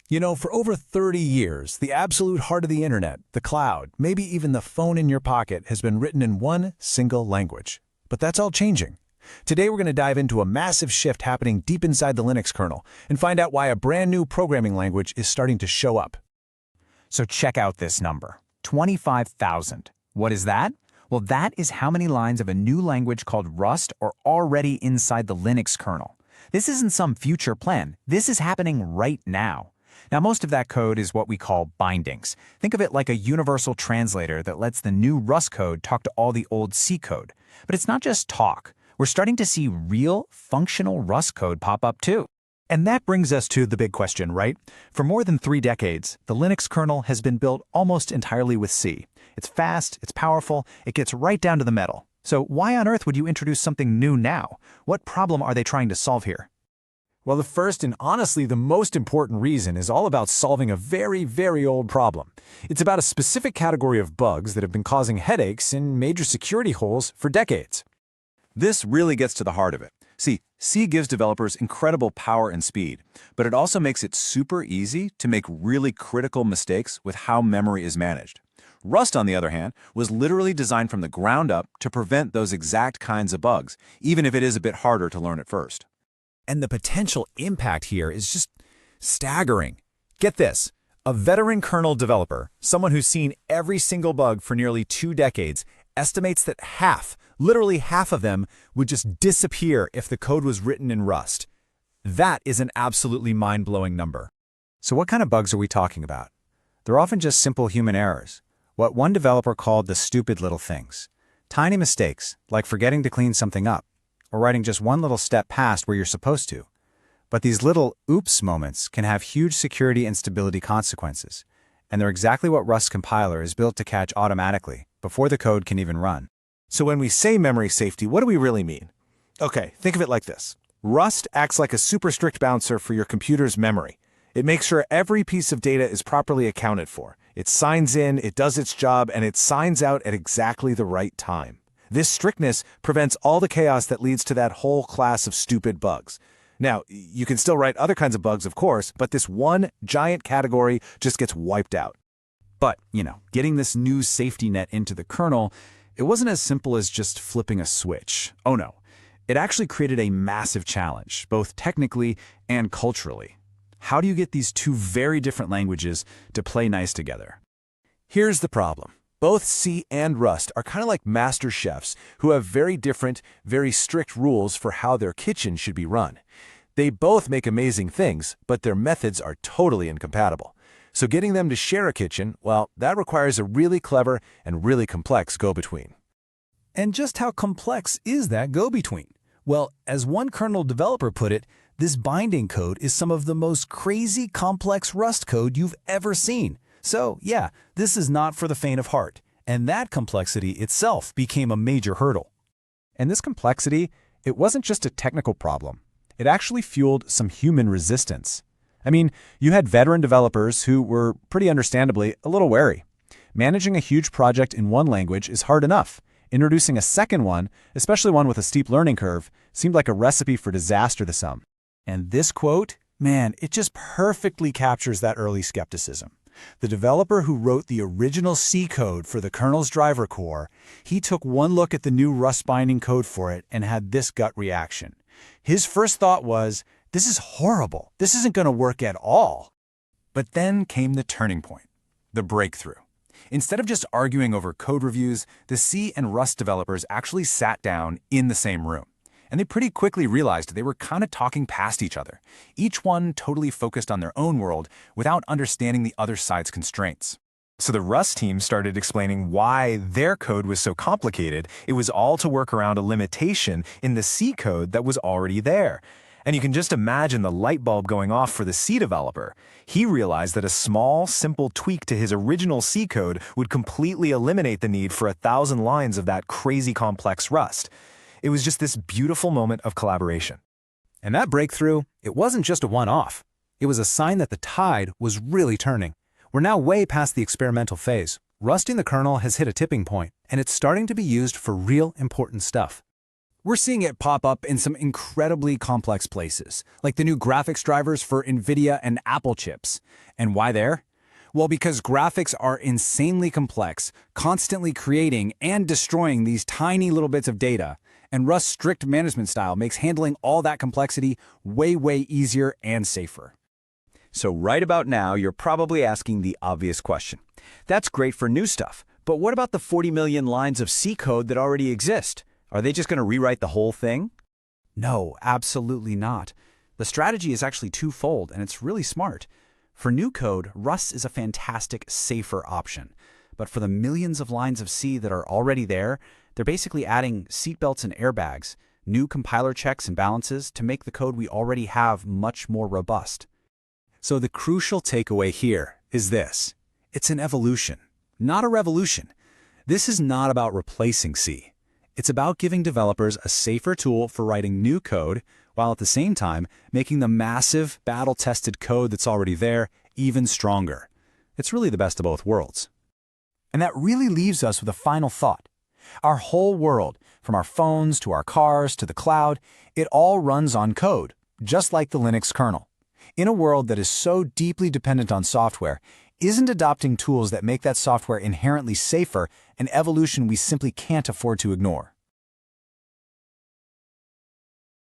You know, for over 30 years, the absolute heart of the internet, the cloud, maybe even the phone in your pocket has been written in one single language. But that's all changing. Today we're going to dive into a massive shift happening deep inside the Linux kernel and find out why a brand new programming language is starting to show up. So check out this number, 25,000. What is that? Well, that is how many lines of a new language called Rust are already inside the Linux kernel. This isn't some future plan. This is happening right now. Now, most of that code is what we call bindings. Think of it like a universal translator that lets the new Rust code talk to all the old C code. But it's not just talk. We're starting to see real, functional Rust code pop up too. And that brings us to the big question, right? For more than 3 decades, the Linux kernel has been built almost entirely with C. It's fast, it's powerful, it gets right down to the metal. So why on earth would you introduce something new now? What problem are they trying to solve here? Well, the first and honestly the most important reason is all about solving a very, very old problem. It's about a specific category of bugs that have been causing headaches and major security holes for decades. This really gets to the heart of it. See, C gives developers incredible power and speed, but it also makes it super easy to make really critical mistakes with how memory is managed. Rust, on the other hand, was literally designed from the ground up to prevent those exact kinds of bugs, even if it is a bit harder to learn at first. And the potential impact here is just staggering. Get this, a veteran kernel developer, someone who's seen every single bug for nearly 2 decades, estimates that literally half of them would just disappear if the code was written in Rust. That is an absolutely mind-blowing number. So what kind of bugs are we talking about? They're often just simple human errors, what one developer called the stupid little things. Tiny mistakes, like forgetting to clean something up, or writing just one little step past where you're supposed to. But these little oops moments can have huge security and stability consequences, and they're exactly what Rust's compiler is built to catch automatically, before the code can even run. So when we say memory safety, what do we really mean? Okay, think of it like this. Rust acts like a super strict bouncer for your computer's memory. It makes sure every piece of data is properly accounted for. It signs in, it does its job, and it signs out at exactly the right time. This strictness prevents all the chaos that leads to that whole class of stupid bugs. Now, you can still write other kinds of bugs, of course, but this one giant category just gets wiped out. But, getting this new safety net into the kernel, it wasn't as simple as just flipping a switch. Oh no, it actually created a massive challenge, both technically and culturally. How do you get these two very different languages to play nice together? Here's the problem. Both C and Rust are kind of like master chefs who have very different, very strict rules for how their kitchen should be run. They both make amazing things, but their methods are totally incompatible. So getting them to share a kitchen, well, that requires a really clever and really complex go-between. And just how complex is that go-between? Well, as one kernel developer put it, this binding code is some of the most crazy complex Rust code you've ever seen. So, yeah, this is not for the faint of heart, and that complexity itself became a major hurdle. And this complexity, it wasn't just a technical problem. It actually fueled some human resistance. I mean, you had veteran developers who were, pretty understandably, a little wary. Managing a huge project in one language is hard enough. Introducing a second one, especially one with a steep learning curve, seemed like a recipe for disaster to some. And this quote, man, it just perfectly captures that early skepticism. The developer who wrote the original C code for the kernel's driver core, he took one look at the new Rust binding code for it and had this gut reaction. His first thought was, this is horrible. This isn't going to work at all. But then came the turning point, the breakthrough. Instead of just arguing over code reviews, the C and Rust developers actually sat down in the same room. And they pretty quickly realized they were kind of talking past each other, each one totally focused on their own world without understanding the other side's constraints. So the Rust team started explaining why their code was so complicated. It was all to work around a limitation in the C code that was already there. And you can just imagine the light bulb going off for the C developer. He realized that a small, simple tweak to his original C code would completely eliminate the need for 1,000 lines of that crazy complex Rust. It was just this beautiful moment of collaboration. And that breakthrough, it wasn't just a one-off. It was a sign that the tide was really turning. We're now way past the experimental phase. Rusting the kernel has hit a tipping point, and it's starting to be used for real important stuff. We're seeing it pop up in some incredibly complex places, like the new graphics drivers for NVIDIA and Apple chips. And why there? Well, because graphics are insanely complex, constantly creating and destroying these tiny little bits of data, and Rust's strict management style makes handling all that complexity way, way easier and safer. So right about now, you're probably asking the obvious question. That's great for new stuff, but what about the 40 million lines of C code that already exist? Are they just going to rewrite the whole thing? No, absolutely not. The strategy is actually twofold, and it's really smart. For new code, Rust is a fantastic, safer option. But for the millions of lines of C that are already there, they're basically adding seatbelts and airbags, new compiler checks and balances to make the code we already have much more robust. So the crucial takeaway here is this. It's an evolution, not a revolution. This is not about replacing C. It's about giving developers a safer tool for writing new code, while at the same time making the massive, battle-tested code that's already there even stronger. It's really the best of both worlds. And that really leaves us with a final thought. Our whole world, from our phones to our cars to the cloud, it all runs on code, just like the Linux kernel. In a world that is so deeply dependent on software, isn't adopting tools that make that software inherently safer an evolution we simply can't afford to ignore?